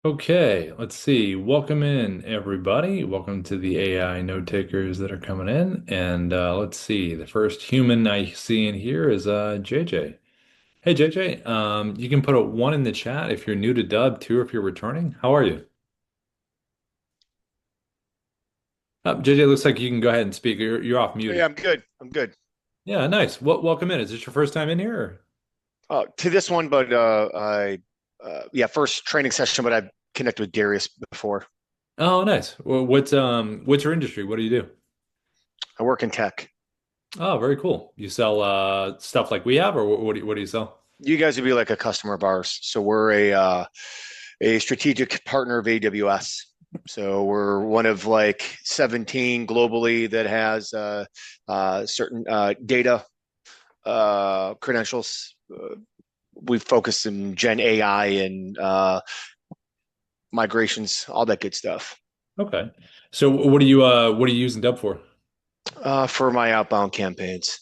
Okay, let's see. Welcome in, everybody. Welcome to the AI note takers that are coming in. And let's see. The first human I see in here is JJ. Hey, JJ. You can put a one in the chat if you're new to Dubb, two if you're returning. How are you? JJ, looks like you can go ahead and speak. You're off mute. Yeah, I'm good. I'm good. Yeah, nice. Welcome in. Is this your first time in here? To this one, but yeah, first training session, but I've connected with Darius before. Oh, nice. Well, what's your industry? What do you do? I work in tech. Oh, very cool. You sell stuff like we have, or what do you sell? You guys would be like a customer of ours. So we're a strategic partner of AWS. So we're one of like 17 globally that has certain data credentials. We focus in Gen AI and migrations, all that good stuff. Okay. So what are you using Dub for? For my outbound campaigns.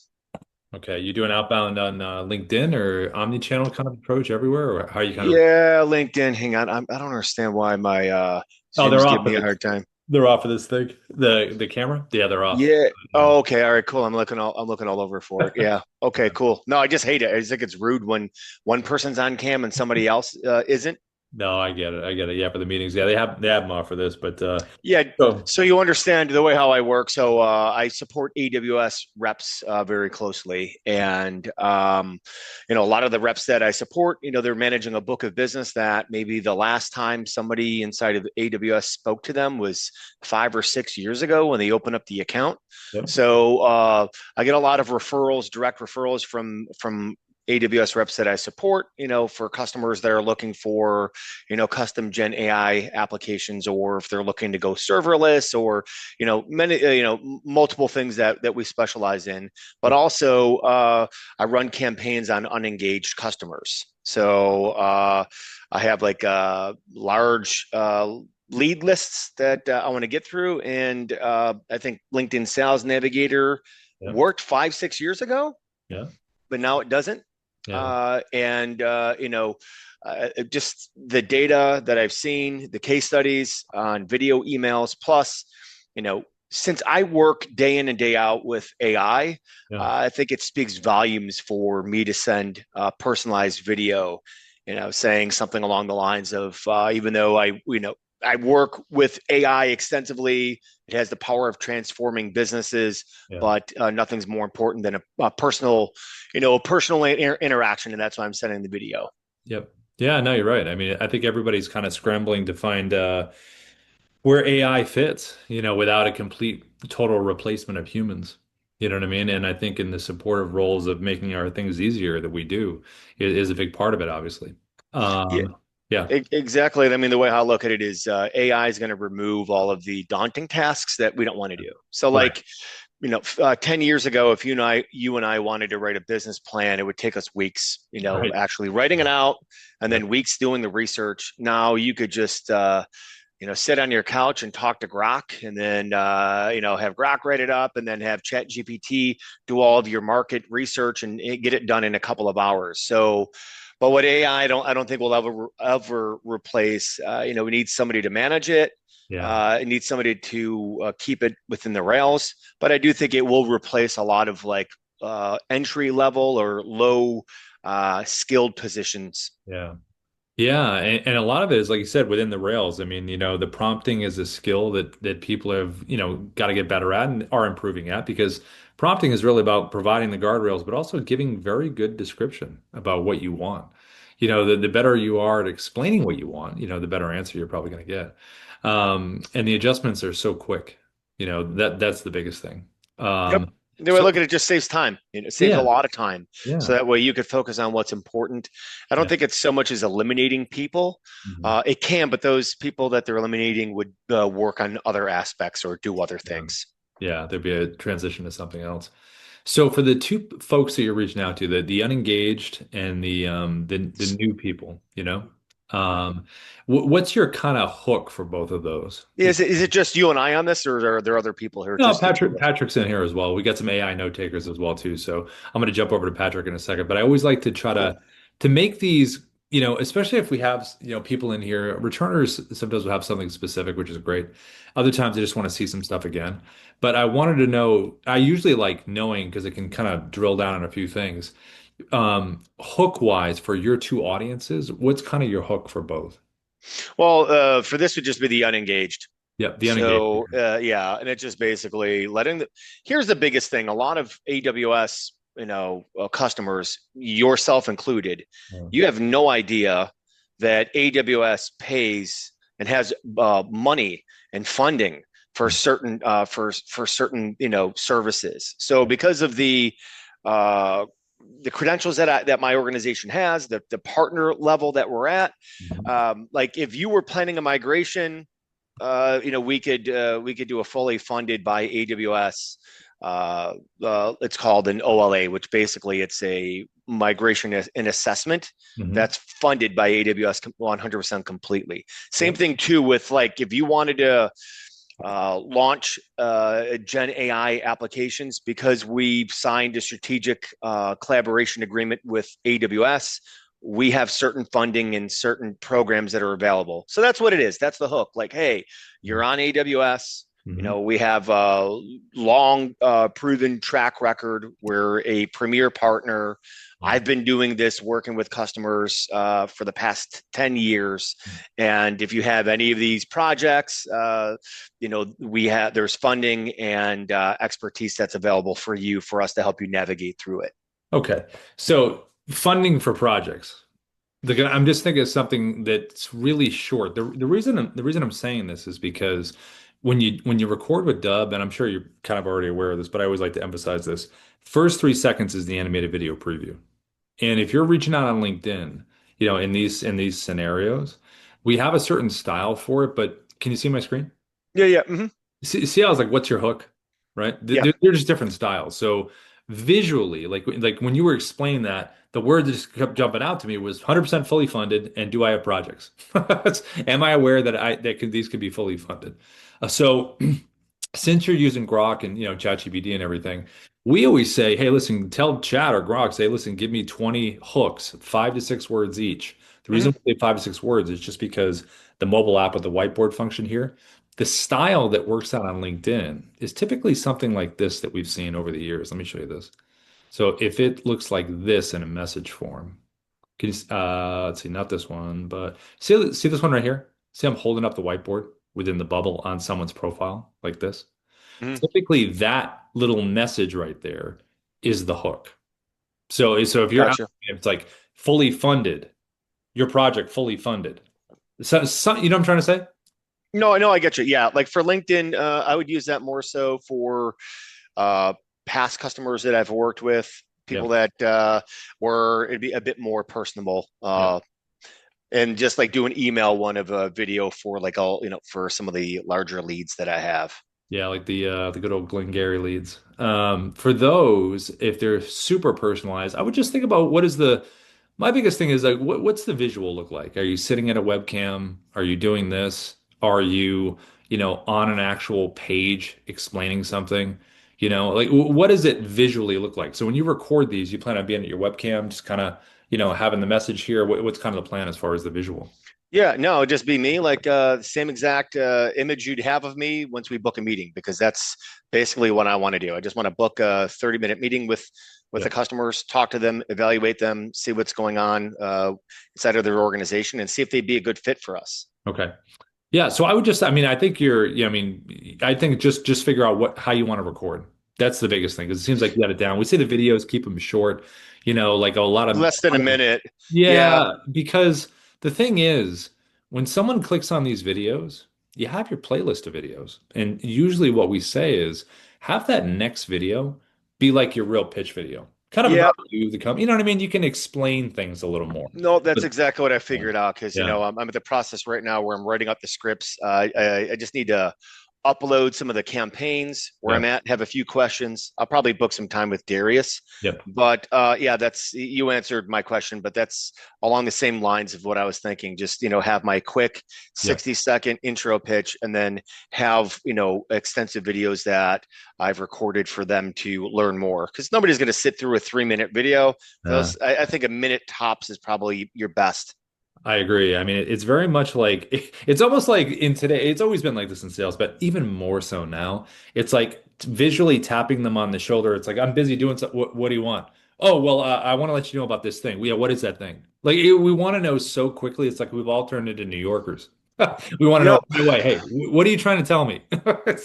Okay, you do an outbound on LinkedIn or omni-channel kind of approach everywhere, or how you kind of? Yeah, LinkedIn. Hang on. I don't understand why my Oh, Zoom's giving me a hard time. they're off of this thing. The camera? Yeah, they're off. Yeah. Yeah. Oh, okay. All right. Cool. I'm looking all over for it. Yeah. Okay. Cool. No, I just hate it. I just think it's rude when one person's on cam and somebody else isn't. No, I get it. I get it. Yeah, for the meetings. Yeah, they have them off for this, but Yeah, so so you understand the way how I work. So I support AWS reps very closely, and a lot of the reps that I support, they're managing a book of business that maybe the last time somebody inside of AWS spoke to them was 5 or 6 years ago when they opened up the account. yep. So I get a lot of referrals, direct referrals from AWS reps that I support, for customers that are looking for, custom Gen AI applications, or if they're looking to go serverless, or, many, multiple things that we specialize in. But Yep. also, I run campaigns on unengaged customers. So I have like large lead lists that I want to get through. And I think LinkedIn Sales Navigator Yep. worked 5, 6 years ago, Yeah. but now it doesn't. Yeah. And just the data that I've seen, the case studies on video emails, plus, since I work day in and day out with AI, Yeah. I think it speaks volumes for me to send personalized video, saying something along the lines of, even though I work with AI extensively. It has the power of transforming businesses, Yeah. but nothing's more important than a personal, interaction, and that's why I'm sending the video. Yep. Yeah, no, you're right. I mean, I think everybody's kind of scrambling to find where AI fits, without a complete total replacement of humans. You know what I mean? And I think in the supportive roles of making our things easier that we do is a big part of it, obviously. Yeah, Yeah, exactly. I mean, the way I look at it is AI is going to remove all of the daunting tasks that we don't want to do. So, right, like, 10 years ago, if you and I wanted to write a business plan, it would take us weeks, right. actually writing it out, and Yep, then weeks doing the research. Now you could just, sit on your couch and talk to Grok, and then, have Grok write it up, and then have Chat GPT do all of your market research and get it done in a couple of hours. So, but what AI, I don't think will ever replace. We need somebody to manage it. yeah. It needs somebody to keep it within the rails. But I do think it will replace a lot of like entry level or low skilled positions. Yeah. Yeah, and a lot of it is like you said within the rails. I mean, the prompting is a skill that people have, got to get better at and are improving at because prompting is really about providing the guardrails, but also giving very good description about what you want. The better you are at explaining what you want, the better answer you're probably going to get. And the adjustments are so quick. That's the biggest thing. Yep. Um, The way I so look at it, just saves time. It saves a yeah, lot of time. So yeah, that way you could focus on what's important. I don't yeah. think it's so much as eliminating people. Mhm. It can, but those people that they're eliminating would work on other aspects or do other Yeah. things. Yeah, there'd be a transition to something else. So for the two folks that you're reaching out to, the unengaged and the new people, what's your kind of hook for both of those? Is it just you and I on this, or are there other people here? No, Just the two of us. Patrick's in here as well. We got some AI note takers as well too. So I'm going to jump over to Patrick in a second. But I always like to try Cool. to make these. especially if we have, people in here, returners sometimes will have something specific, which is great. Other times they just want to see some stuff again. But I wanted to know, I usually like knowing because it can kind of drill down on a few things. Hook wise for your two audiences, what's kind of your hook for both? Well, for this would just be the unengaged. Yep, the unengaged. So yeah, and it's just basically letting the. Here's the biggest thing: a lot of AWS, customers, yourself included, Yeah. you have no idea that AWS pays and has money and funding for certain certain services. So because of uh, the credentials that my organization has, the partner level that we're at, Mhm. like if you were planning a migration, we could do a fully funded by AWS. It's called an OLA, which basically it's a migration and assessment Mhm. that's funded by AWS 100% completely. Same Yep. thing too with like if you wanted to launch Gen AI applications because we've signed a strategic collaboration agreement with AWS. We have certain funding and certain programs that are available. So that's what it is. That's the hook. Like, hey, you're on AWS. Mhm. We have a long proven track record. We're a premier partner. Yeah. I've been doing this working with customers for the past 10 years. And if you have any of these projects, there's funding and expertise that's available for us to help you navigate through it. Okay. So funding for projects. I'm just thinking of something that's really short. The reason I'm saying this is because when you record with Dubb, and I'm sure you're kind of already aware of this, but I always like to emphasize this. First 3 seconds is the animated video preview. And if you're reaching out on LinkedIn, in these scenarios, we have a certain style for it, but can you see my screen? Yeah, yeah, hmm, See how I was like, what's your hook? Right? yeah. They're just different styles. So visually, like when you were explaining that, the word that just kept jumping out to me was 100% fully funded. And do I have projects? Am I aware that these could be fully funded? So since you're using Grok and ChatGPT and everything, we always say, hey, listen, tell Chat or Grok, say, listen, give me 20 hooks, 5 to 6 words each. The Hmm. reason we say 5 to 6 words is just because the mobile app with the whiteboard function here, the style that works out on LinkedIn is typically something like this that we've seen over the years. Let me show you this. So if it looks like this in a message form, can you, let's see, not this one, but see this one right here? See, I'm holding up the whiteboard within the bubble on someone's profile like this. Hmm. Typically, that little message right there is the hook. So if you're out, Gotcha. it's like fully funded, your project fully funded. You know what I'm trying to say? No, I know, I get you. Yeah, like for LinkedIn, I would use that more so for uh, past customers that I've worked with, Yeah, people that were it'd be a bit more personable. yeah, And just like do an email one of a video for like all for some of the larger leads that I have. yeah. Like the good old Glengarry leads. For those, if they're super personalized, I would just think about what is the. My biggest thing is like, what's the visual look like? Are you sitting at a webcam? Are you doing this? Are you, on an actual page explaining something? Like what does it visually look like? So when you record these, you plan on being at your webcam, just kind of, having the message here. What's kind of the plan as far as the visual? Yeah, no, it'd just be me, like same exact image you'd have of me once we book a meeting, because that's basically what I want to do. I just want to book a 30-minute meeting with Yeah. the customers, talk to them, evaluate them, see what's going on inside of their organization, and see if they'd be a good fit for us. Okay. Yeah, so I would just, I mean, I think I mean, I think just figure out how you want to record. That's the biggest thing because it seems like you got it down. We see the videos, keep them short, like Less than a minute. Yeah. yeah, because the thing is, when someone clicks on these videos, you have your playlist of videos. And usually what we say is have that next video be like your real pitch video, kind of Yeah. about you, the company. You know what I mean? You can explain things a little more. No, that's But exactly what I figured out because yeah. I'm at the process right now where I'm writing up the scripts. I just need to upload some of the campaigns where Yeah. I'm at, have a few questions. I'll probably book some time with Darius. Yep. But yeah, that's you answered my question, but that's along the same lines of what I was thinking. Just, have my quick Yep. 60-second intro pitch and then have, extensive videos that I've recorded for them to learn more. Because nobody's going to sit through a 3-minute video. Uh, I think a minute tops is probably your best. I agree. I mean, it's very much like it's almost like in today, it's always been like this in sales, but even more so now. It's like visually tapping them on the shoulder. It's like, I'm busy doing something. What do you want? Oh, well, I want to let you know about this thing. Yeah, what is that thing? Like, we want to know so quickly. It's like we've all turned into New Yorkers. We want to know Yep. right away. Hey, what are you trying to tell me?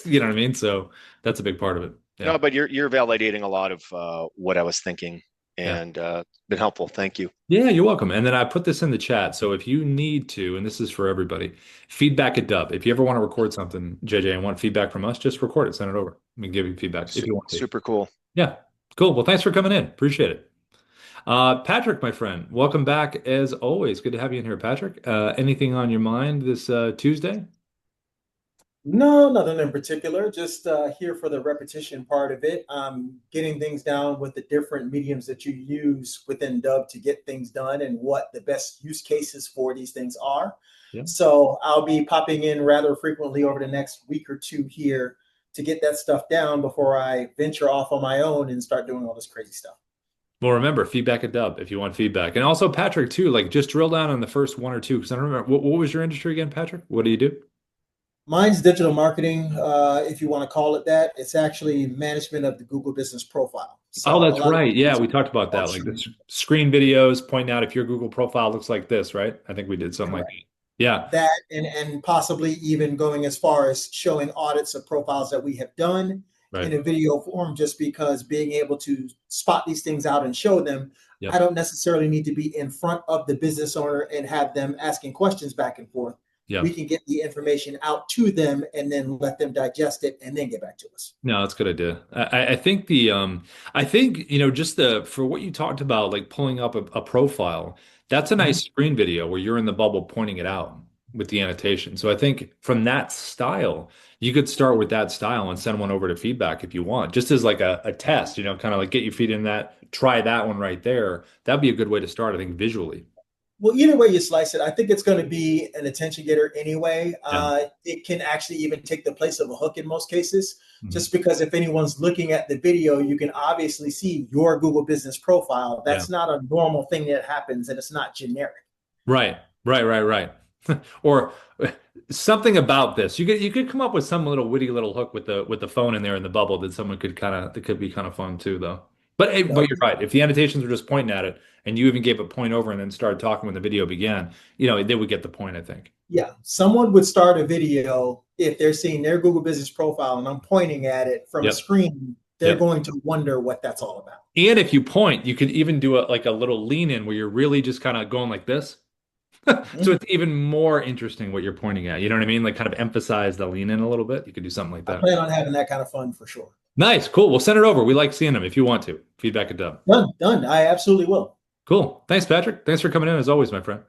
You know what I mean? So that's a big part of it. Yeah. No, but you're validating a lot of what I was thinking, Yeah. and been helpful. Thank you. Yeah, you're welcome. And then I put this in the chat. So if you need to, and this is for everybody, feedback at Dubb. If you ever want to record something, JJ, and want feedback from us, just record it, send it over. We can give you feedback if you want to. Super cool. Yeah, cool. Well, thanks for coming in. Appreciate it. Patrick, my friend, welcome back as always. Good to have you in here, Patrick. Anything on your mind this Tuesday? No, nothing in particular. Just here for the repetition part of it. Getting things down with the different mediums that you use within Dubb to get things done and what the best use cases for these things are. Yeah. So I'll be popping in rather frequently over the next week or two here to get that stuff down before I venture off on my own and start doing all this crazy stuff. Well, remember, feedback at Dubb if you want feedback. And also, Patrick, too, like just drill down on the first one or two, because I don't remember what was your industry again, Patrick? What do you do? Mine's digital marketing, if you want to call it that. It's actually management of the Google business profile. So Oh, a that's lot of right. Yeah, things we talked about that. Like the function. screen videos pointing out if your Google profile looks like this, right? I think we did something like Correct. that. Yeah, That and possibly even going as far as showing audits of profiles that we have done right. in a video form, just because being able to spot these things out and show them, I Yep. don't necessarily need to be in front of the business owner and have them asking questions back and forth. We Yep. can get the information out to them and then let them digest it and then get back to us. No, that's a good idea. I think I think, just for what you talked about, like pulling up a profile, that's a Mhm. nice screen video where you're in the bubble pointing it out with the annotation. So I think from that style, you could start with that style and send one over to feedback if you want, just as like a test, kind of like get your feet in that, try that one right there. That'd be a good way to start, I think, visually. Well, either way you slice it, I think it's going to be an attention getter anyway. Yeah. It can actually even take the place of a hook in most cases, Mhm. just because if anyone's looking at the video, you can obviously see your Google business profile. Yeah. That's not a normal thing that happens, and it's not generic. Right, right. Or something about this. You could come up with some little witty little hook with the phone in there in the bubble that someone could that could be kind of fun too, though. But No, you're right. If the annotations were just pointing at it and you even gave a point over and then started talking when the video began, they would get the point, I think. yeah, someone would start a video if they're seeing their Google business profile and I'm pointing at it from a Yep. screen. They're Yep. going to wonder what that's all about. And if you point, you could even do like a little lean in where you're really just kind of going like this. So Mhm. it's even more interesting what you're pointing at. You know what I mean? Like kind of emphasize the lean in a little bit. You could do something like I that. plan on having that kind of fun for sure. Nice, cool. We'll send it over. We like seeing them if you want to. Feedback at Dub. Done, done. I absolutely will. Cool. Thanks, Patrick. Thanks for coming in as always, my friend.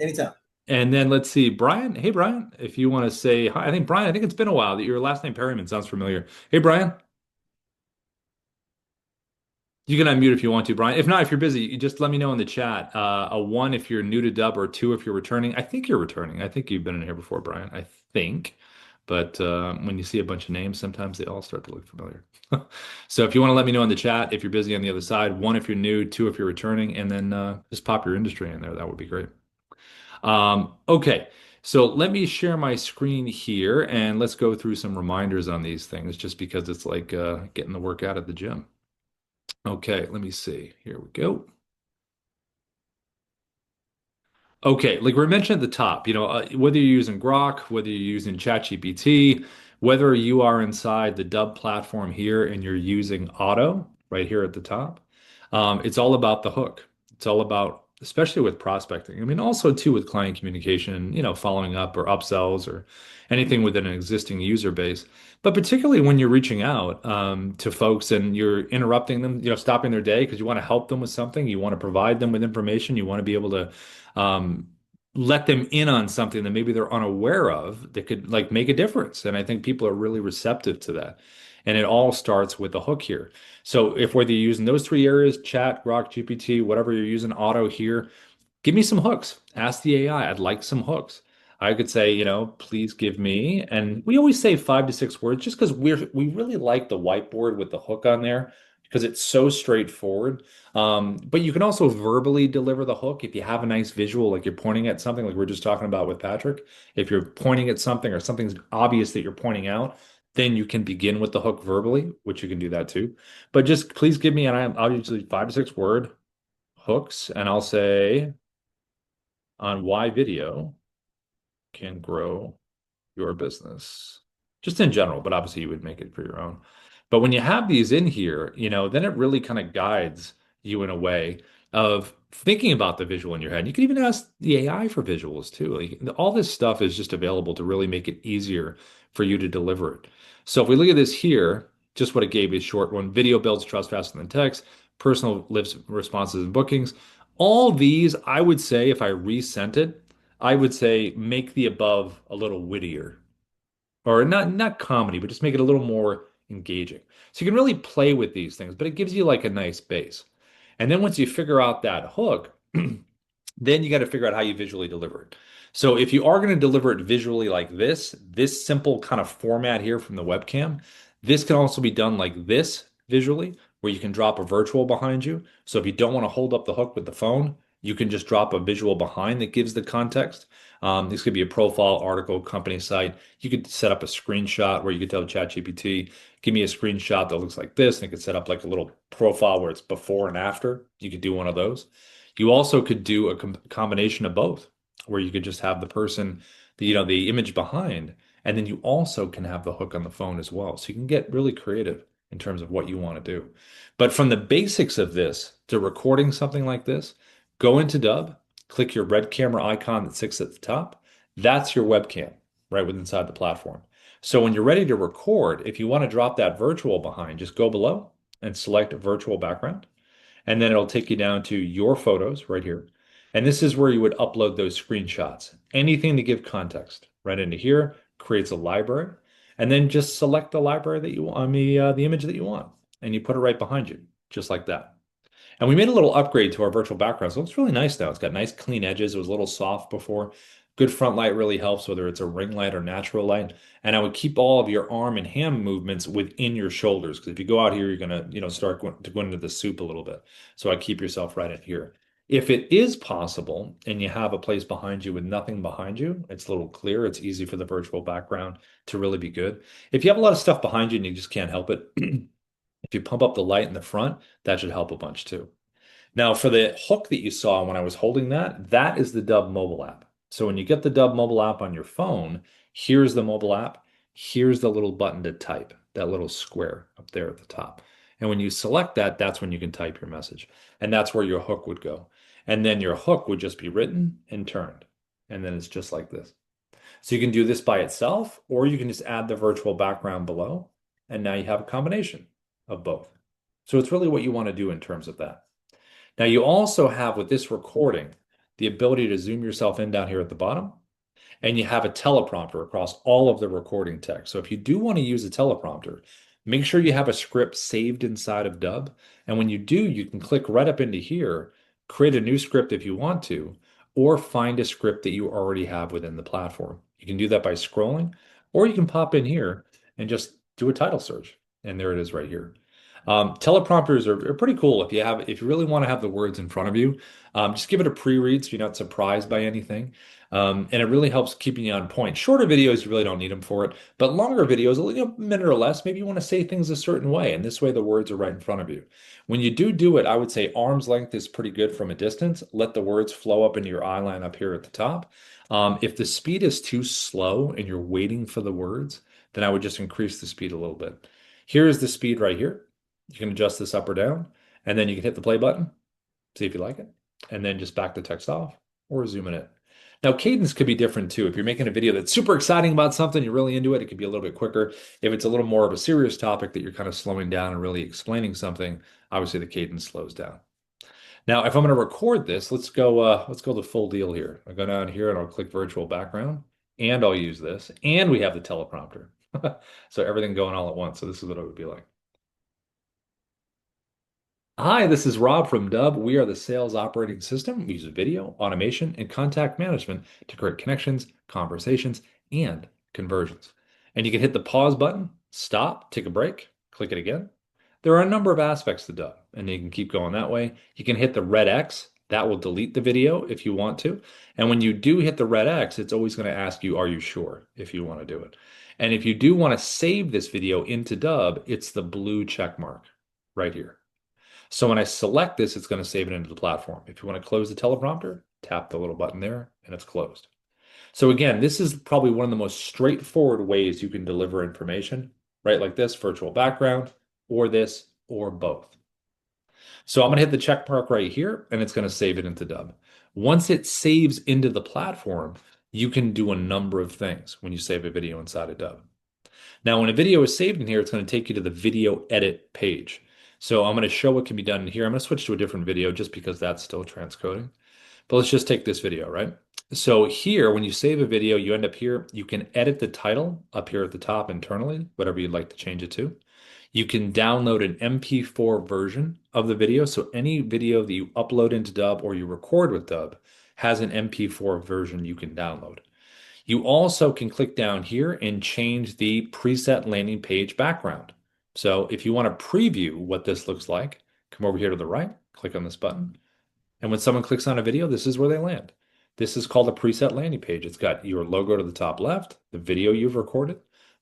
Anytime. And then let's see, Brian. Hey, Brian, if you want to say hi, Brian, I think it's been a while that your last name Perryman sounds familiar. Hey, Brian, you can unmute if you want to, Brian. If not, if you're busy, you just let me know in the chat. A one if you're new to Dub, or a two if you're returning. I think you're returning. I think you've been in here before, Brian. I think. But when you see a bunch of names, sometimes they all start to look familiar. So if you want to let me know in the chat, if you're busy on the other side, one if you're new, two if you're returning, and then just pop your industry in there. That would be great. Okay, so let me share my screen here and let's go through some reminders on these things just because it's like getting the workout at the gym. Okay, let me see. Here we go. Okay, like we mentioned at the top, whether you're using Grok, whether you're using ChatGPT, whether you are inside the Dubb platform here and you're using Auto right here at the top, it's all about the hook. It's all about, especially with prospecting. I mean, also too with client communication, following up or upsells or anything within an existing user base. But particularly when you're reaching out to folks and you're interrupting them, stopping their day because you want to help them with something, you want to provide them with information, you want to be able to um, let them in on something that maybe they're unaware of that could like make a difference. And I think people are really receptive to that. And it all starts with the hook here. So if whether you're using those three areas, chat, Grok, GPT, whatever you're using, auto here, give me some hooks. Ask the AI. I'd like some hooks. I could say, please give me, and we always say 5 to 6 words just because we really like the whiteboard with the hook on there because it's so straightforward. But you can also verbally deliver the hook if you have a nice visual, like you're pointing at something, like we are just talking about with Patrick. If you're pointing at something or something's obvious that you're pointing out, then you can begin with the hook verbally, which you can do that too. But just please give me, and I'll usually 5 to 6 word hooks, and I'll say on why video can grow your business. Just in general, but obviously you would make it for your own. But when you have these in here, then it really kind of guides you in a way of thinking about the visual in your head. You can even ask the AI for visuals too. Like, all this stuff is just available to really make it easier for you to deliver it. So if we look at this here, just what it gave is short one. Video builds trust faster than text. Personal lives responses and bookings. All these, I would say, if I resent it, I would say make the above a little wittier, or not comedy, but just make it a little more engaging. So you can really play with these things, but it gives you like a nice base. And then once you figure out that hook, then you got to figure out how you visually deliver it. So if you are going to deliver it visually like this simple kind of format here from the webcam, this can also be done like this visually, where you can drop a virtual behind you. So if you don't want to hold up the hook with the phone, you can just drop a visual behind that gives the context. This could be a profile, article, company site. You could set up a screenshot where you could tell ChatGPT, give me a screenshot that looks like this, and it could set up like a little profile where it's before and after. You could do one of those. You also could do a combination of both, where you could just have the person, the image behind, and then you also can have the hook on the phone as well. So you can get really creative in terms of what you want to do. But from the basics of this to recording something like this, go into Dubb, click your red camera icon that sits at the top. That's your webcam right within inside the platform. So when you're ready to record, if you want to drop that virtual behind, just go below and select virtual background. And then it'll take you down to your photos right here. And this is where you would upload those screenshots. Anything to give context right into here creates a library. And then just select the library that you want, the image that you want. And you put it right behind you, just like that. And we made a little upgrade to our virtual background. So it looks really nice now. It's got nice clean edges. It was a little soft before. Good front light really helps, whether it's a ring light or natural light. And I would keep all of your arm and hand movements within your shoulders. Because if you go out here, you're gonna, start going into the soup a little bit. So I keep yourself right in here. If it is possible and you have a place behind you with nothing behind you, it's a little clear. It's easy for the virtual background to really be good. If you have a lot of stuff behind you and you just can't help it, if you pump up the light in the front, that should help a bunch too. Now, for the hook that you saw when I was holding that, that is the Dubb mobile app. So when you get the Dubb mobile app on your phone, here's the mobile app. Here's the little button to type, that little square up there at the top. And when you select that, that's when you can type your message. And that's where your hook would go. And then your hook would just be written and turned. And then it's just like this. So you can do this by itself, or you can just add the virtual background below. And now you have a combination of both. So it's really what you want to do in terms of that. Now you also have with this recording the ability to zoom yourself in down here at the bottom, and you have a teleprompter across all of the recording text. So if you do want to use a teleprompter, make sure you have a script saved inside of Dubb. And when you do, you can click right up into here, create a new script if you want to, or find a script that you already have within the platform. You can do that by scrolling, or you can pop in here and just do a title search. And there it is right here. Teleprompters are pretty cool if you really want to have the words in front of you. Just give it a pre-read so you're not surprised by anything. And it really helps keeping you on point. Shorter videos, you really don't need them for it, but longer videos, a minute or less, maybe you want to say things a certain way, and this way the words are right in front of you. When you do it, I would say arm's length is pretty good from a distance. Let the words flow up into your eye line up here at the top. If the speed is too slow and you're waiting for the words, then I would just increase the speed a little bit. Here's the speed right here. You can adjust this up or down, and then you can hit the play button, see if you like it, and then just back the text off or zoom in it. Now, cadence could be different too. If you're making a video that's super exciting about something, you're really into it, it could be a little bit quicker. If it's a little more of a serious topic that you're kind of slowing down and really explaining something, obviously the cadence slows down. Now, if I'm going to record this, let's go the full deal here. I'll go down here and I'll click virtual background and I'll use this. And we have the teleprompter. So everything going all at once. So this is what it would be like. Hi, this is Rob from Dubb. We are the sales operating system. We use video, automation, and contact management to create connections, conversations, and conversions. And you can hit the pause button, stop, take a break, click it again. There are a number of aspects to Dubb, and you can keep going that way. You can hit the red X. That will delete the video if you want to. And when you do hit the red X, it's always going to ask you, are you sure if you want to do it? And if you do want to save this video into Dubb, it's the blue check mark right here. So when I select this, it's going to save it into the platform. If you want to close the teleprompter, tap the little button there and it's closed. So again, this is probably one of the most straightforward ways you can deliver information, right? Like this, virtual background, or this, or both. So I'm going to hit the check mark right here and it's going to save it into Dubb. Once it saves into the platform, you can do a number of things when you save a video inside of Dubb. Now, when a video is saved in here, it's going to take you to the video edit page. So I'm going to show what can be done in here. I'm going to switch to a different video just because that's still transcoding. But let's just take this video, right? So here, when you save a video, you end up here. You can edit the title up here at the top internally, whatever you'd like to change it to. You can download an MP4 version of the video. So any video that you upload into Dubb or you record with Dubb has an MP4 version you can download. You also can click down here and change the preset landing page background. So if you want to preview what this looks like, come over here to the right, click on this button. And when someone clicks on a video, this is where they land. This is called a preset landing page. It's got your logo to the top left, the video you've recorded,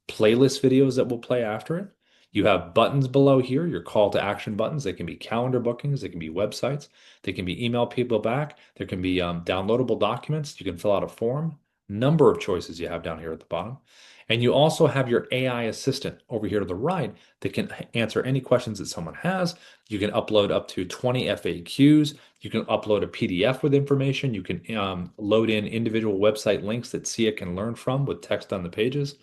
playlist videos that will play after it. You have buttons below here, your call to action buttons. They can be calendar bookings, they can be websites, they can be email people back, there can be downloadable documents. You can fill out a form. Number of choices you have down here at the bottom. And you also have your AI assistant over here to the right that can answer any questions that someone has. You can upload up to 20 FAQs. You can upload a PDF with information. You can load in individual website links that SIA can learn from with text on the pages.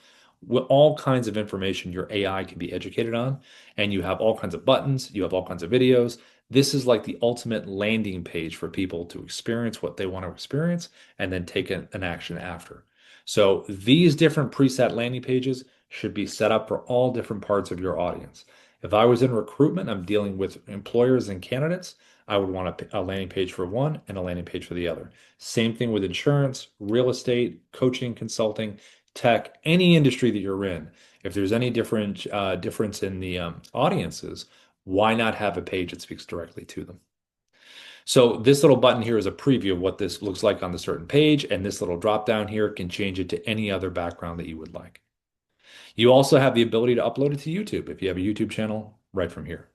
With all kinds of information your AI can be educated on. And you have all kinds of buttons. You have all kinds of videos. This is like the ultimate landing page for people to experience what they want to experience and then take an action after. So these different preset landing pages should be set up for all different parts of your audience. If I was in recruitment, I'm dealing with employers and candidates, I would want a landing page for one and a landing page for the other. Same thing with insurance, real estate, coaching, consulting, tech, any industry that you're in. If there's any difference in the audiences, why not have a page that speaks directly to them? So this little button here is a preview of what this looks like on the certain page, and this little drop down here can change it to any other background that you would like. You also have the ability to upload it to YouTube if you have a YouTube channel right from here.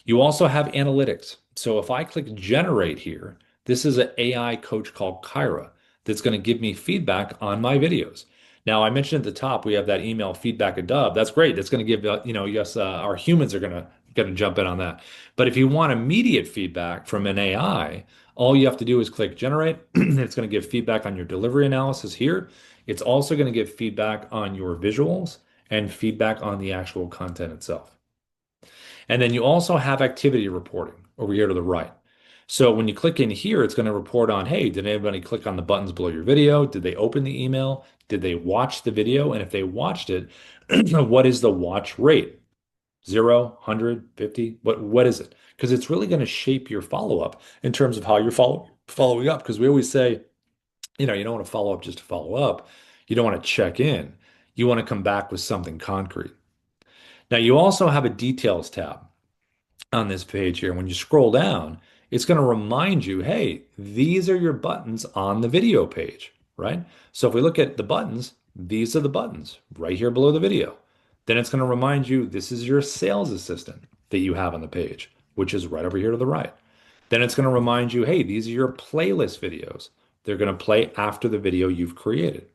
You also have analytics. So if I click generate here, this is an AI coach called Kyra that's going to give me feedback on my videos. Now, I mentioned at the top we have that email feedback at Dubb. That's great. That's going to give yes, our humans are going to jump in on that. But if you want immediate feedback from an AI, all you have to do is click generate. It's going to give feedback on your delivery analysis here. It's also going to give feedback on your visuals and feedback on the actual content itself. And then you also have activity reporting over here to the right. So when you click in here, it's going to report on, hey, did anybody click on the buttons below your video? Did they open the email? Did they watch the video? And if they watched it, what is the watch rate? 0, 100, 50? What is it? Because it's really going to shape your follow-up in terms of how you're following up. Because we always say, you don't want to follow up just to follow up. You don't want to check in. You want to come back with something concrete. Now, you also have a details tab on this page here. When you scroll down, it's going to remind you, hey, these are your buttons on the video page, right? So if we look at the buttons, these are the buttons right here below the video. Then it's going to remind you this is your sales assistant that you have on the page, which is right over here to the right. Then it's going to remind you, hey, these are your playlist videos. They're going to play after the video you've created.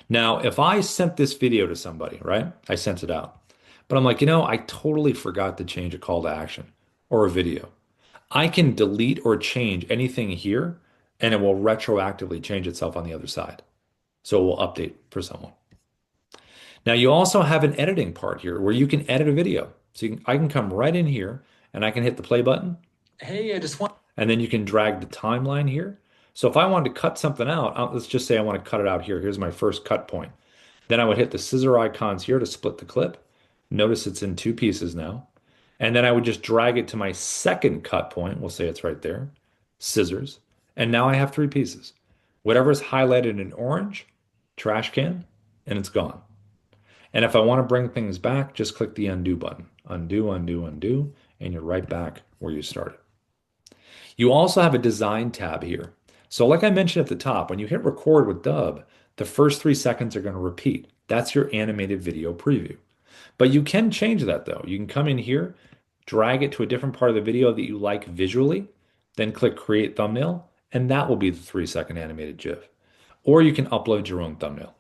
Now, if I sent this video to somebody, right? I sent it out. But I'm like, I totally forgot to change a call to action or a video. I can delete or change anything here and it will retroactively change itself on the other side. So it will update for someone. Now you also have an editing part here where you can edit a video. So I can come right in here and I can hit the play button. Hey, I just want And then you can drag the timeline here. So if I wanted to cut something out, let's just say I want to cut it out here. Here's my first cut point. Then I would hit the scissor icons here to split the clip. Notice it's in two pieces now. And then I would just drag it to my second cut point. We'll say it's right there. Scissors. And now I have three pieces. Whatever is highlighted in orange, trash can, and it's gone. And if I want to bring things back, just click the undo button. Undo, undo, undo, and you're right back where you started. You also have a design tab here. So like I mentioned at the top, when you hit record with Dubb, the first 3 seconds are going to repeat. That's your animated video preview. But you can change that though. You can come in here, drag it to a different part of the video that you like visually, then click create thumbnail, and that will be the 3 second animated GIF. Or you can upload your own thumbnail.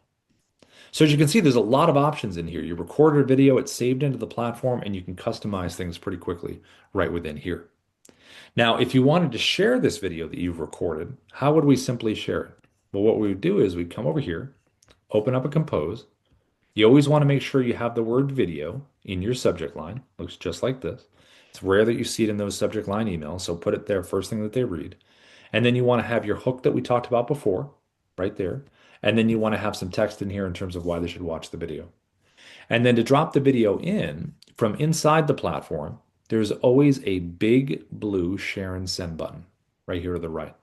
So as you can see, there's a lot of options in here. You recorded a video, it's saved into the platform, and you can customize things pretty quickly right within here. Now, if you wanted to share this video that you've recorded, how would we simply share it? Well, what we would do is we'd come over here, open up a compose. You always want to make sure you have the word video in your subject line. Looks just like this. It's rare that you see it in those subject line emails, so put it there first thing that they read. And then you want to have your hook that we talked about before, right there. And then you want to have some text in here in terms of why they should watch the video. And then to drop the video in from inside the platform, there's always a big blue share and send button right here to the right.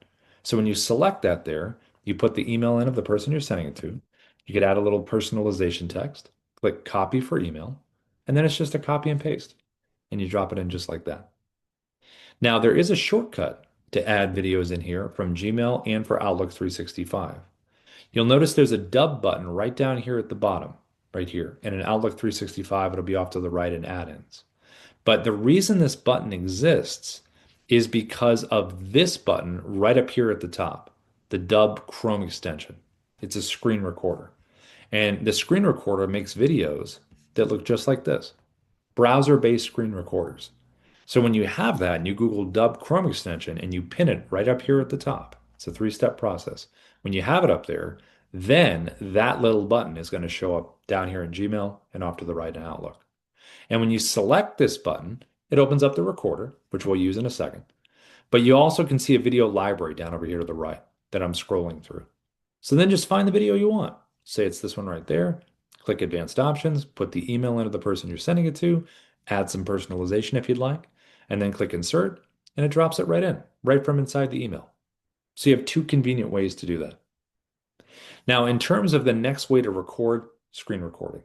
So when you select that there, you put the email in of the person you're sending it to. You could add a little personalization text, click copy for email, and then it's just a copy and paste. And you drop it in just like that. Now there is a shortcut to add videos in here from Gmail and for Outlook 365. You'll notice there's a Dubb button right down here at the bottom, right here. And in Outlook 365, it'll be off to the right in add-ins. But the reason this button exists is because of this button right up here at the top, the Dubb Chrome extension. It's a screen recorder. And the screen recorder makes videos that look just like this, browser-based screen recorders. So when you have that and you Google Dubb Chrome extension and you pin it right up here at the top, it's a three-step process. When you have it up there, then that little button is going to show up down here in Gmail and off to the right in Outlook. And when you select this button, it opens up the recorder, which we'll use in a second. But you also can see a video library down over here to the right that I'm scrolling through. So then just find the video you want. Say it's this one right there. Click Advanced Options, put the email into the person you're sending it to, add some personalization if you'd like, and then click Insert, and it drops it right in, right from inside the email. So you have two convenient ways to do that. Now, in terms of the next way to record, screen recording.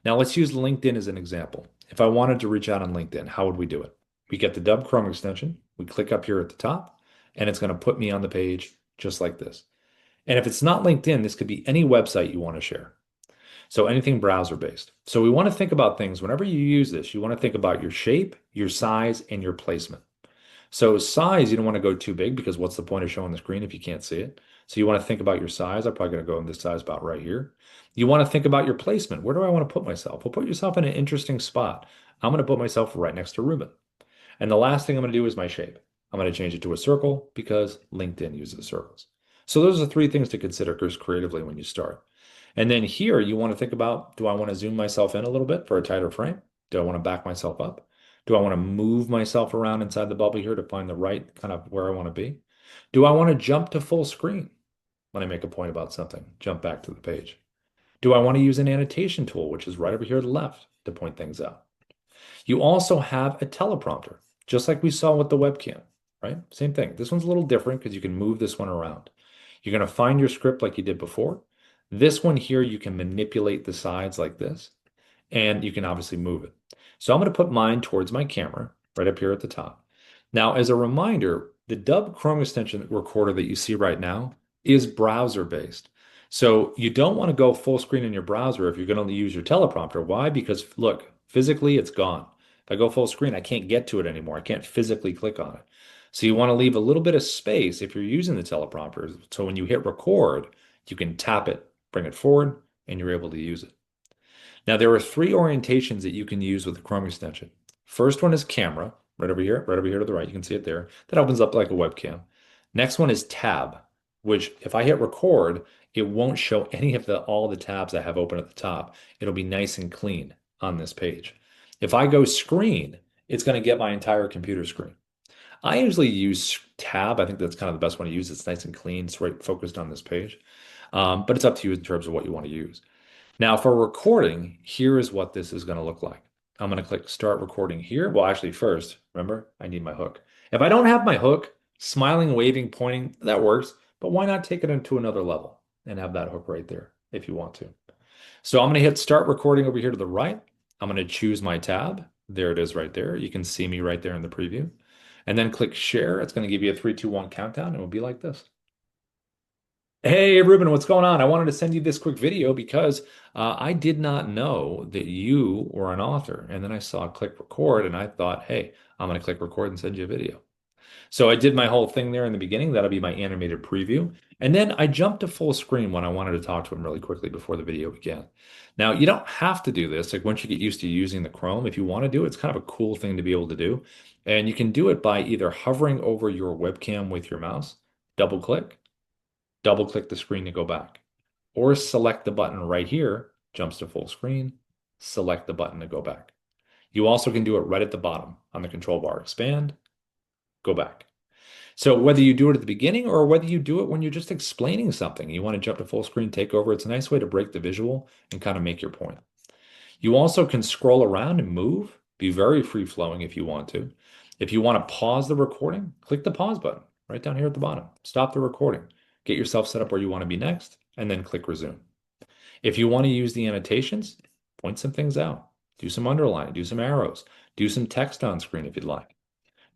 Now, let's use LinkedIn as an example. If I wanted to reach out on LinkedIn, how would we do it? We get the Dubb Chrome extension, we click up here at the top, and it's going to put me on the page just like this. And if it's not LinkedIn, this could be any website you want to share. So anything browser-based. So we want to think about things, whenever you use this, you want to think about your shape, your size, and your placement. So size, you don't want to go too big because what's the point of showing the screen if you can't see it? So you want to think about your size. I'm probably going to go in this size about right here. You want to think about your placement. Where do I want to put myself? Well, put yourself in an interesting spot. I'm going to put myself right next to Ruben. And the last thing I'm going to do is my shape. I'm going to change it to a circle because LinkedIn uses circles. So those are three things to consider creatively when you start. And then here you want to think about, do I want to zoom myself in a little bit for a tighter frame? Do I want to back myself up? Do I want to move myself around inside the bubble here to find the right kind of where I want to be? Do I want to jump to full screen when I make a point about something? Jump back to the page. Do I want to use an annotation tool, which is right over here to the left, to point things out? You also have a teleprompter, just like we saw with the webcam, right? Same thing. This one's a little different because you can move this one around. You're going to find your script like you did before. This one here, you can manipulate the sides like this, and you can obviously move it. So I'm going to put mine towards my camera right up here at the top. Now, as a reminder, the Dubb Chrome extension recorder that you see right now is browser-based. So you don't want to go full screen in your browser if you're going to use your teleprompter. Why? Because look, physically it's gone. If I go full screen, I can't get to it anymore. I can't physically click on it. So you want to leave a little bit of space if you're using the teleprompter. So when you hit record, you can tap it, bring it forward, and you're able to use it. Now, there are three orientations that you can use with the Chrome extension. First one is camera, right over here to the right. You can see it there. That opens up like a webcam. Next one is tab, which if I hit record, it won't show any of all the tabs I have open at the top. It'll be nice and clean on this page. If I go screen, it's going to get my entire computer screen. I usually use tab. I think that's kind of the best one to use. It's nice and clean. It's right focused on this page. But it's up to you in terms of what you want to use. Now, for recording, here is what this is going to look like. I'm going to click start recording here. Well, actually, first, remember, I need my hook. If I don't have my hook, smiling, waving, pointing, that works. But why not take it into another level and have that hook right there if you want to? So I'm going to hit start recording over here to the right. I'm going to choose my tab. There it is right there. You can see me right there in the preview. And then click share. It's going to give you a 3, 2, 1 countdown. And it will be like this. Hey, Ruben, what's going on? I wanted to send you this quick video because I did not know that you were an author. And then I saw click record and I thought, hey, I'm going to click record and send you a video. So I did my whole thing there in the beginning. That'll be my animated preview. And then I jumped to full screen when I wanted to talk to him really quickly before the video began. Now, you don't have to do this. Like once you get used to using the Chrome, if you want to do it, it's kind of a cool thing to be able to do. And you can do it by either hovering over your webcam with your mouse, double click the screen to go back, or select the button right here, jumps to full screen, select the button to go back. You also can do it right at the bottom on the control bar, expand, go back. So whether you do it at the beginning or whether you do it when you're just explaining something, you want to jump to full screen takeover, it's a nice way to break the visual and kind of make your point. You also can scroll around and move, be very free flowing if you want to. If you want to pause the recording, click the pause button right down here at the bottom. Stop the recording. Get yourself set up where you want to be next, and then click resume. If you want to use the annotations, point some things out. Do some underlining, do some arrows, do some text on screen if you'd like.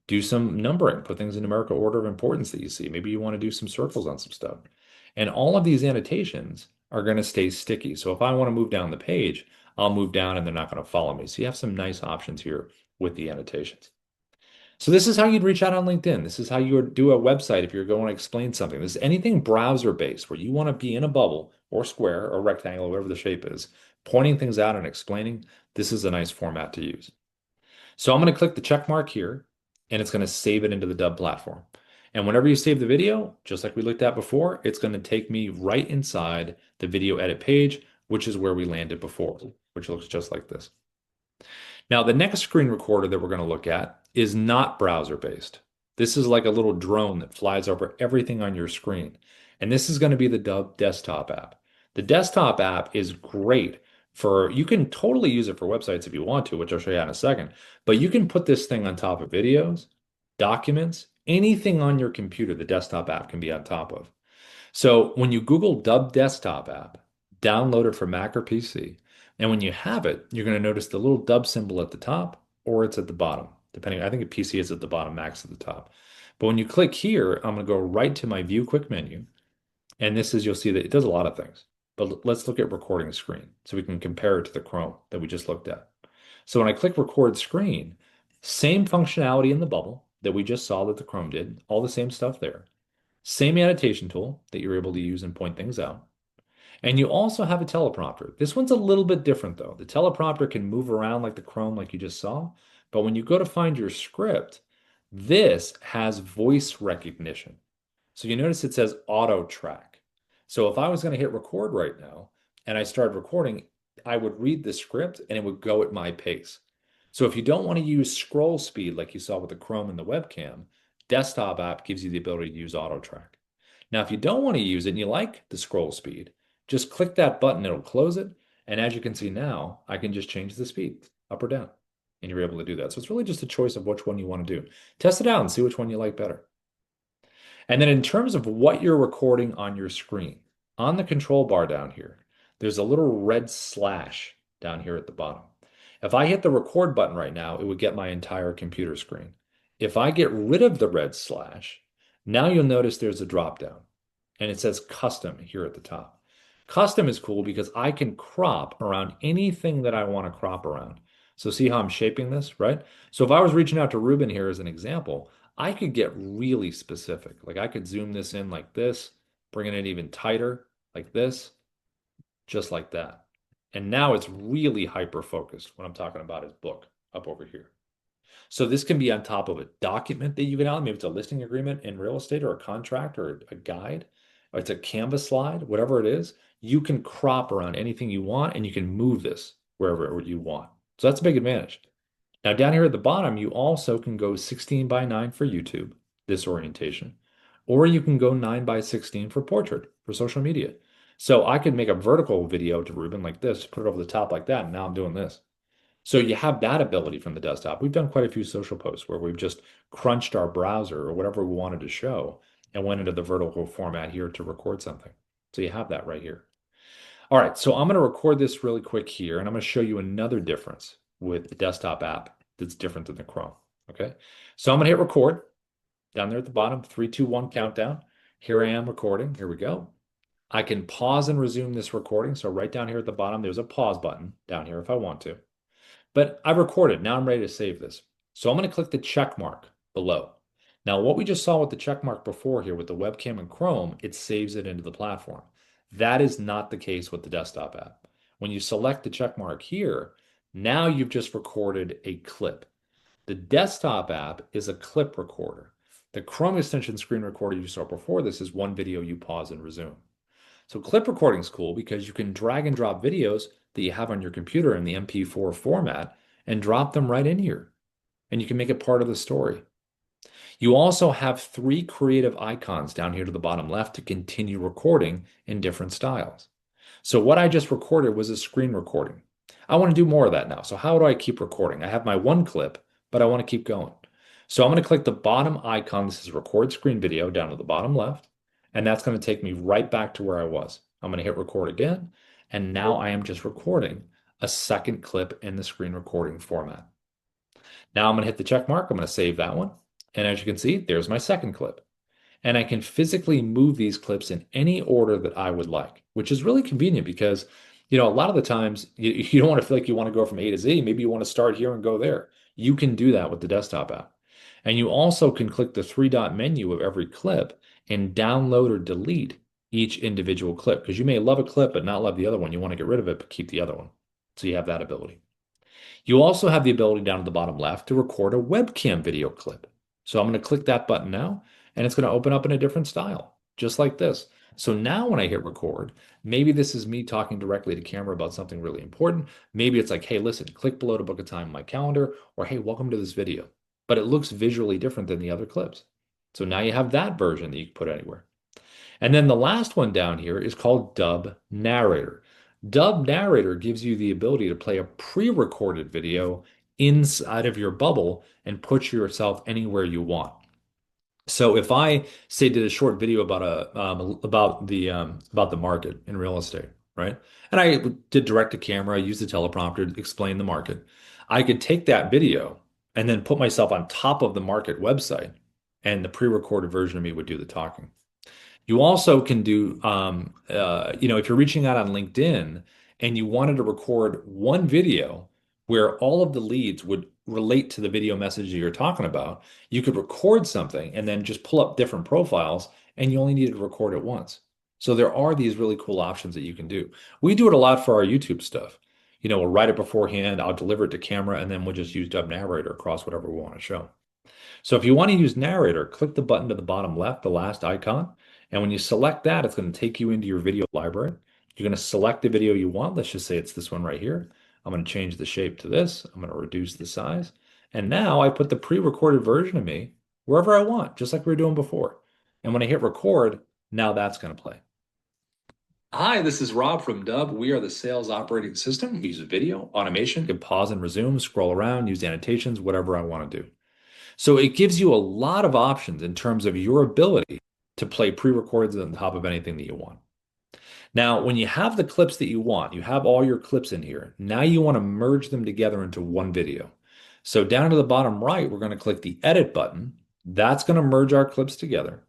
Do some numbering, put things in numerical order of importance that you see. Maybe you want to do some circles on some stuff. And all of these annotations are going to stay sticky. So if I want to move down the page, I'll move down and they're not going to follow me. So you have some nice options here with the annotations. So this is how you'd reach out on LinkedIn. This is how you would do a website if you're going to explain something. This is anything browser based where you want to be in a bubble or square or rectangle, whatever the shape is, pointing things out and explaining. This is a nice format to use. So I'm going to click the check mark here and it's going to save it into the Dubb platform. And whenever you save the video, just like we looked at before, it's going to take me right inside the video edit page, which is where we landed before, which looks just like this. Now, the next screen recorder that we're going to look at is not browser based. This is like a little drone that flies over everything on your screen. And this is going to be the Dubb desktop app. The desktop app is great for, you can totally use it for websites if you want to, which I'll show you in a second. But you can put this thing on top of videos, documents, anything on your computer, the desktop app can be on top of. So when you Google Dubb desktop app, download it for Mac or PC. And when you have it, you're going to notice the little Dubb symbol at the top or it's at the bottom, depending. I think a PC is at the bottom, Mac's at the top. But when you click here, I'm going to go right to my view quick menu. And this is, you'll see that it does a lot of things. But let's look at recording screen so we can compare it to the Chrome that we just looked at. So when I click record screen, same functionality in the bubble that we just saw that the Chrome did, all the same stuff there. Same annotation tool that you're able to use and point things out. And you also have a teleprompter. This one's a little bit different though. The teleprompter can move around like the Chrome like you just saw, but when you go to find your script, this has voice recognition. So you notice it says auto track. So if I was going to hit record right now and I started recording, I would read the script and it would go at my pace. So if you don't want to use scroll speed like you saw with the Chrome and the webcam, desktop app gives you the ability to use auto track. Now, if you don't want to use it and you like the scroll speed, just click that button, it'll close it. And as you can see now, I can just change the speed up or down. And you're able to do that. So it's really just a choice of which one you want to do. Test it out and see which one you like better. And then in terms of what you're recording on your screen, on the control bar down here, there's a little red slash down here at the bottom. If I hit the record button right now, it would get my entire computer screen. If I get rid of the red slash, now you'll notice there's a drop down and it says custom here at the top. Custom is cool because I can crop around anything that I want to crop around. So see how I'm shaping this, right? So if I was reaching out to Ruben here as an example, I could get really specific. Like I could zoom this in like this, bringing it even tighter like this, just like that. And now it's really hyper focused. What I'm talking about is book up over here. So this can be on top of a document that you can download. Maybe it's a listing agreement in real estate or a contract or a guide, or it's a Canvas slide, whatever it is. You can crop around anything you want and you can move this wherever you want. So that's a big advantage. Now down here at the bottom, you also can go 16 by 9 for YouTube, this orientation, or you can go 9 by 16 for portrait for social media. So I could make a vertical video to Ruben like this, put it over the top like that, and now I'm doing this. So you have that ability from the desktop. We've done quite a few social posts where we've just crunched our browser or whatever we wanted to show and went into the vertical format here to record something. So you have that right here. All right, so I'm going to record this really quick here, and I'm going to show you another difference with the desktop app that's different than the Chrome. Okay, so I'm going to hit record down there at the bottom, 3, 2, 1 countdown. Here I am recording. Here we go. I can pause and resume this recording. So right down here at the bottom, there's a pause button down here if I want to. But I've recorded. Now I'm ready to save this. So I'm going to click the check mark below. Now, what we just saw with the check mark before here with the webcam and Chrome, it saves it into the platform. That is not the case with the desktop app. When you select the check mark here, now you've just recorded a clip. The desktop app is a clip recorder. The Chrome extension screen recorder you saw before this is one video you pause and resume. So clip recording is cool because you can drag and drop videos that you have on your computer in the MP4 format and drop them right in here. And you can make it part of the story. You also have 3 creative icons down here to the bottom left to continue recording in different styles. So what I just recorded was a screen recording. I want to do more of that now. So how do I keep recording? I have my one clip, but I want to keep going. So I'm going to click the bottom icon. This is record screen video down to the bottom left. And that's going to take me right back to where I was. I'm going to hit record again. And now I am just recording a second clip in the screen recording format. Now I'm going to hit the check mark. I'm going to save that one. And as you can see, there's my second clip. And I can physically move these clips in any order that I would like, which is really convenient because, a lot of the times you don't want to feel like you want to go from A to Z. Maybe you want to start here and go there. You can do that with the desktop app. And you also can click the 3-dot menu of every clip and download or delete each individual clip because you may love a clip but not love the other one. You want to get rid of it but keep the other one. So you have that ability. You also have the ability down at the bottom left to record a webcam video clip. So I'm going to click that button now, and it's going to open up in a different style, just like this. So now when I hit record, maybe this is me talking directly to camera about something really important. Maybe it's like, hey, listen, click below to book a time in my calendar, or hey, welcome to this video. But it looks visually different than the other clips. So now you have that version that you can put anywhere. And then the last one down here is called Dubb Narrator. Dubb Narrator gives you the ability to play a pre-recorded video inside of your bubble and put yourself anywhere you want. So if I say did a short video about about the market in real estate, right? And I did direct to camera, I used the teleprompter to explain the market. I could take that video and then put myself on top of the market website, and the pre-recorded version of me would do the talking. You also can do, if you're reaching out on LinkedIn and you wanted to record one video where all of the leads would relate to the video message that you're talking about, you could record something and then just pull up different profiles and you only needed to record it once. So there are these really cool options that you can do. We do it a lot for our YouTube stuff. We'll write it beforehand, I'll deliver it to camera, and then we'll just use Dubb Narrator across whatever we want to show. So if you want to use Narrator, click the button to the bottom left, the last icon. And when you select that, it's going to take you into your video library. You're going to select the video you want. Let's just say it's this one right here. I'm going to change the shape to this. I'm going to reduce the size. And now I put the pre-recorded version of me wherever I want, just like we were doing before. And when I hit record, now that's going to play. Hi, this is Rob from Dubb. We are the sales operating system. We use video, automation, can pause and resume, scroll around, use annotations, whatever I want to do. So it gives you a lot of options in terms of your ability to play pre-recordeds on top of anything that you want. Now, when you have the clips that you want, you have all your clips in here. Now you want to merge them together into one video. So down to the bottom right, we're going to click the edit button. That's going to merge our clips together.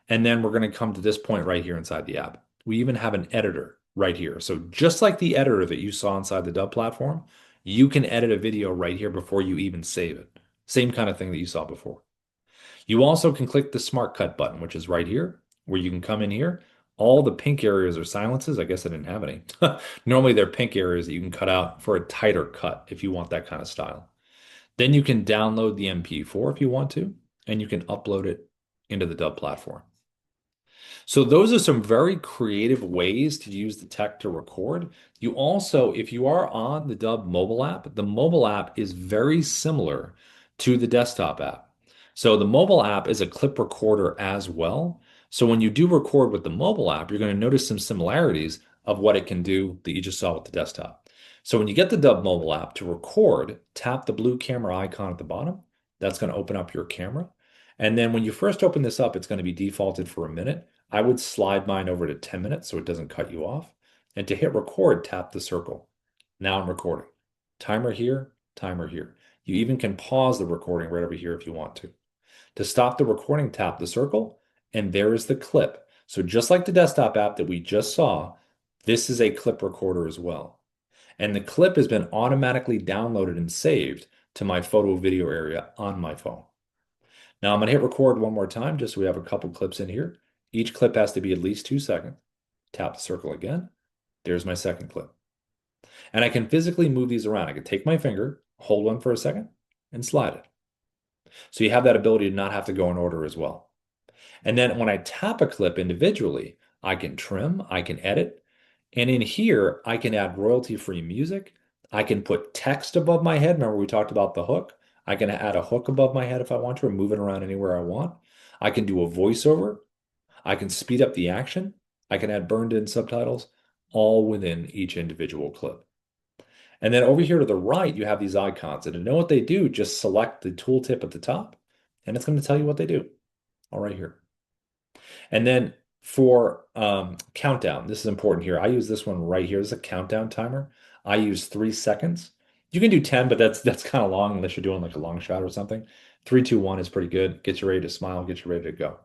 And then we're going to come to this point right here inside the app. We even have an editor right here. So just like the editor that you saw inside the Dubb platform, you can edit a video right here before you even save it. Same kind of thing that you saw before. You also can click the Smart Cut button, which is right here, where you can come in here. All the pink areas are silences. I guess I didn't have any. Normally, they're pink areas that you can cut out for a tighter cut if you want that kind of style. Then you can download the MP4 if you want to, and you can upload it into the Dubb platform. So those are some very creative ways to use the tech to record. You also, if you are on the Dubb mobile app, the mobile app is very similar to the desktop app. So the mobile app is a clip recorder as well. So when you do record with the mobile app, you're going to notice some similarities of what it can do that you just saw with the desktop. So when you get the Dubb mobile app to record, tap the blue camera icon at the bottom. That's going to open up your camera. And then when you first open this up, it's going to be defaulted for a minute. I would slide mine over to 10 minutes so it doesn't cut you off. And to hit record, tap the circle. Now I'm recording. Timer here, timer here. You even can pause the recording right over here if you want to. To stop the recording, tap the circle, and there is the clip. So just like the desktop app that we just saw, this is a clip recorder as well. And the clip has been automatically downloaded and saved to my photo video area on my phone. Now I'm going to hit record one more time just so we have a couple clips in here. Each clip has to be at least 2 seconds. Tap the circle again. There's my second clip. And I can physically move these around. I can take my finger, hold one for a second, and slide it. So you have that ability to not have to go in order as well. And then when I tap a clip individually, I can trim, I can edit. And in here, I can add royalty-free music. I can put text above my head. Remember we talked about the hook? I can add a hook above my head if I want to, or move it around anywhere I want. I can do a voiceover. I can speed up the action. I can add burned in subtitles, all within each individual clip. And then over here to the right, you have these icons. And to know what they do, just select the tooltip at the top, and it's going to tell you what they do, all right here. And then for countdown, this is important here. I use this one right here. This is a countdown timer. I use 3 seconds. You can do 10, but that's kind of long unless you're doing like a long shot or something. 3, 2, 1 is pretty good. Get you ready to smile, get you ready to go.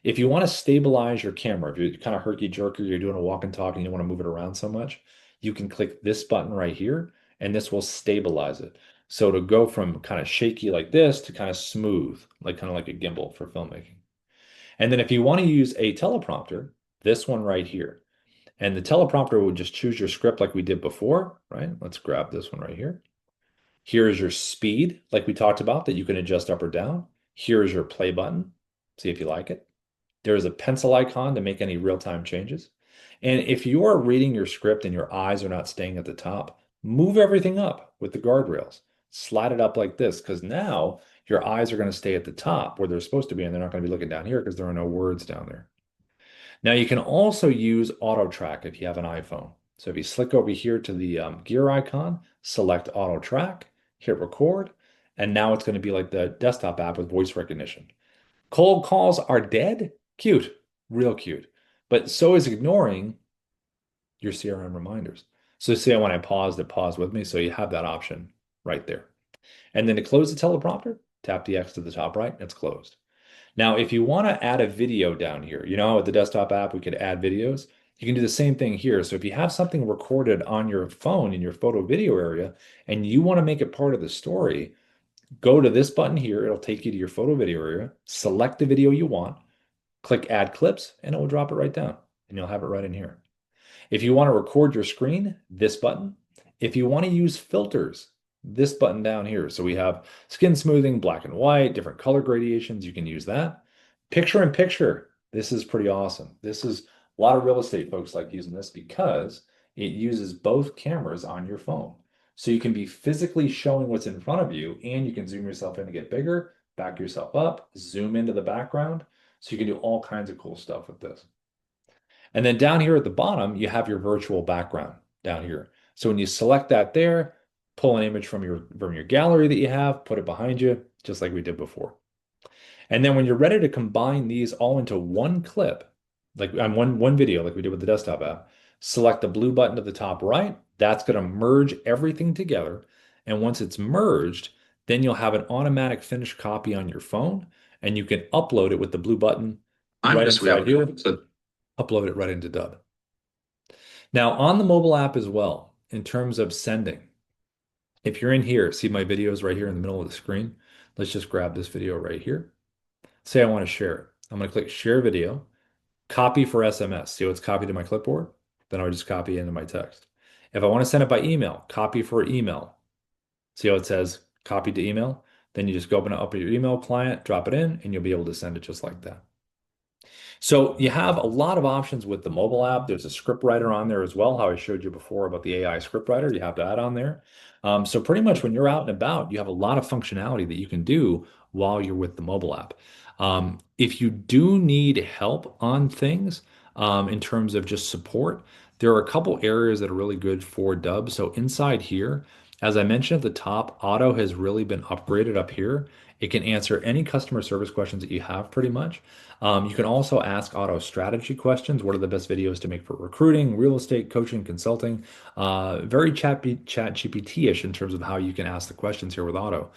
If you want to stabilize your camera, if you're kind of herky-jerky, you're doing a walk and talk and you don't want to move it around so much, you can click this button right here, and this will stabilize it. So to go from kind of shaky like this to kind of smooth, like kind of like a gimbal for filmmaking. And then if you want to use a teleprompter, this one right here. And the teleprompter will just choose your script like we did before, right? Let's grab this one right here. Here is your speed, like we talked about, that you can adjust up or down. Here is your play button. See if you like it. There is a pencil icon to make any real-time changes. And if you are reading your script and your eyes are not staying at the top, move everything up with the guardrails. Slide it up like this, because now your eyes are going to stay at the top where they're supposed to be, and they're not going to be looking down here because there are no words down there. Now you can also use auto track if you have an iPhone. So if you click over here to the gear icon, select auto track, hit record, and now it's going to be like the desktop app with voice recognition. Cold calls are dead. Cute, real cute. But so is ignoring your CRM reminders. So say when I paused, it paused with me. So you have that option right there. And then to close the teleprompter, tap the X to the top right, and it's closed. Now, if you want to add a video down here, you know, with the desktop app, we could add videos. You can do the same thing here. So if you have something recorded on your phone in your photo video area and you want to make it part of the story, go to this button here. It'll take you to your photo video area, select the video you want, click add clips, and it will drop it right down. And you'll have it right in here. If you want to record your screen, this button. If you want to use filters, this button down here. So we have skin smoothing, black and white, different color gradations. You can use that. Picture in picture. This is pretty awesome. This is a lot of real estate folks like using this because it uses both cameras on your phone. So you can be physically showing what's in front of you and you can zoom yourself in to get bigger, back yourself up, zoom into the background. So you can do all kinds of cool stuff with this. And then down here at the bottom, you have your virtual background down here. So when you select that there, pull an image from your gallery that you have, put it behind you, just like we did before. And then when you're ready to combine these all into one clip, like on one video, like we did with the desktop app, select the blue button to the top right. That's going to merge everything together. And once it's merged, then you'll have an automatic finished copy on your phone, and you can upload it with the blue button right inside here. So upload it right into Dubb. Now on the mobile app as well, in terms of sending, if you're in here, see my videos right here in the middle of the screen. Let's just grab this video right here. Say I want to share it. I'm going to click share video, copy for SMS. See how it's copied to my clipboard? Then I'll just copy it into my text. If I want to send it by email, copy for email. See how it says copy to email? Then you just go open up your email client, drop it in, and you'll be able to send it just like that. So you have a lot of options with the mobile app. There's a script writer on there as well, how I showed you before about the AI script writer. You have that on there. So pretty much when you're out and about, you have a lot of functionality that you can do while you're with the mobile app. If you do need help on things, in terms of just support, there are a couple areas that are really good for Dubb. So inside here, as I mentioned at the top, Auto has really been upgraded up here. It can answer any customer service questions that you have pretty much. You can also ask Auto strategy questions. What are the best videos to make for recruiting, real estate, coaching, consulting? Very chat GPT-ish in terms of how you can ask the questions here with Auto.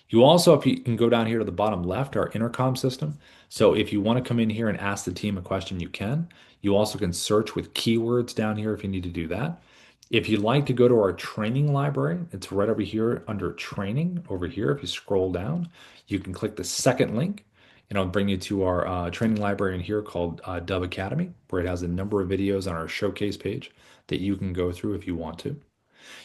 You also, if you can go down here to the bottom left, our intercom system. So if you want to come in here and ask the team a question, you can. You also can search with keywords down here if you need to do that. If you'd like to go to our training library, it's right over here under training over here. If you scroll down, you can click the second link and it'll bring you to our training library in here called Dubb Academy, where it has a number of videos on our showcase page that you can go through if you want to.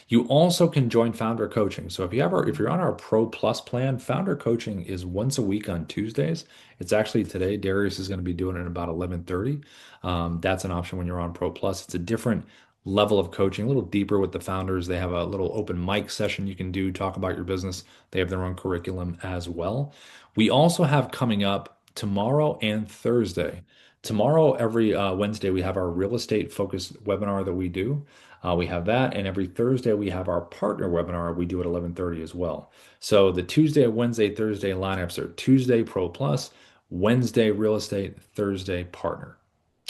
You also can join founder coaching. So if you're on our Pro Plus plan, founder coaching is once a week on Tuesdays. It's actually today. Darius is going to be doing it at about 11:30. That's an option when you're on Pro Plus. It's a different level of coaching, a little deeper with the founders. They have a little open mic session you can do, talk about your business. They have their own curriculum as well. We also have coming up tomorrow and Thursday. Tomorrow, every Wednesday, we have our real estate focused webinar that we do. We have that, and every Thursday we have our partner webinar we do at 11:30 as well. So the Tuesday, Wednesday, Thursday lineups are Tuesday Pro Plus, Wednesday real estate, Thursday partner,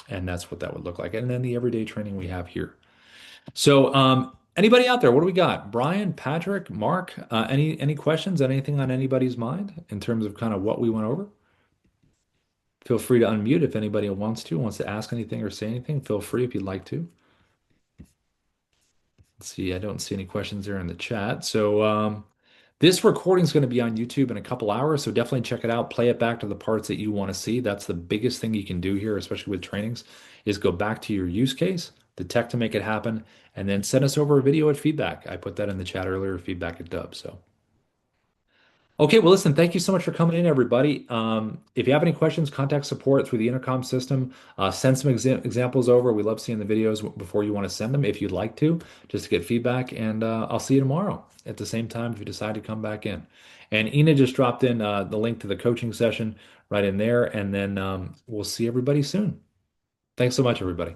and that's what that would look like. And then the everyday training we have here. So anybody out there, what do we got? Brian, Patrick, Mark, any questions? Anything on anybody's mind in terms of kind of what we went over? Feel free to unmute if anybody wants to ask anything or say anything. Feel free if you'd like to. Let's see, I don't see any questions there in the chat. So this recording is going to be on YouTube in a couple hours, so definitely check it out. Play it back to the parts that you want to see. That's the biggest thing you can do here, especially with trainings, is go back to your use case, the tech to make it happen, and then send us over a video at feedback. I put that in the chat earlier, feedback at Dubb. So. Okay, well, listen, thank you so much for coming in, everybody. If you have any questions, contact support through the intercom system. Send some examples over. We love seeing the videos before you want to send them if you'd like to, just to get feedback. And I'll see you tomorrow at the same time if you decide to come back in. And Ina just dropped in the link to the coaching session right in there. And then we'll see everybody soon. Thanks so much, everybody.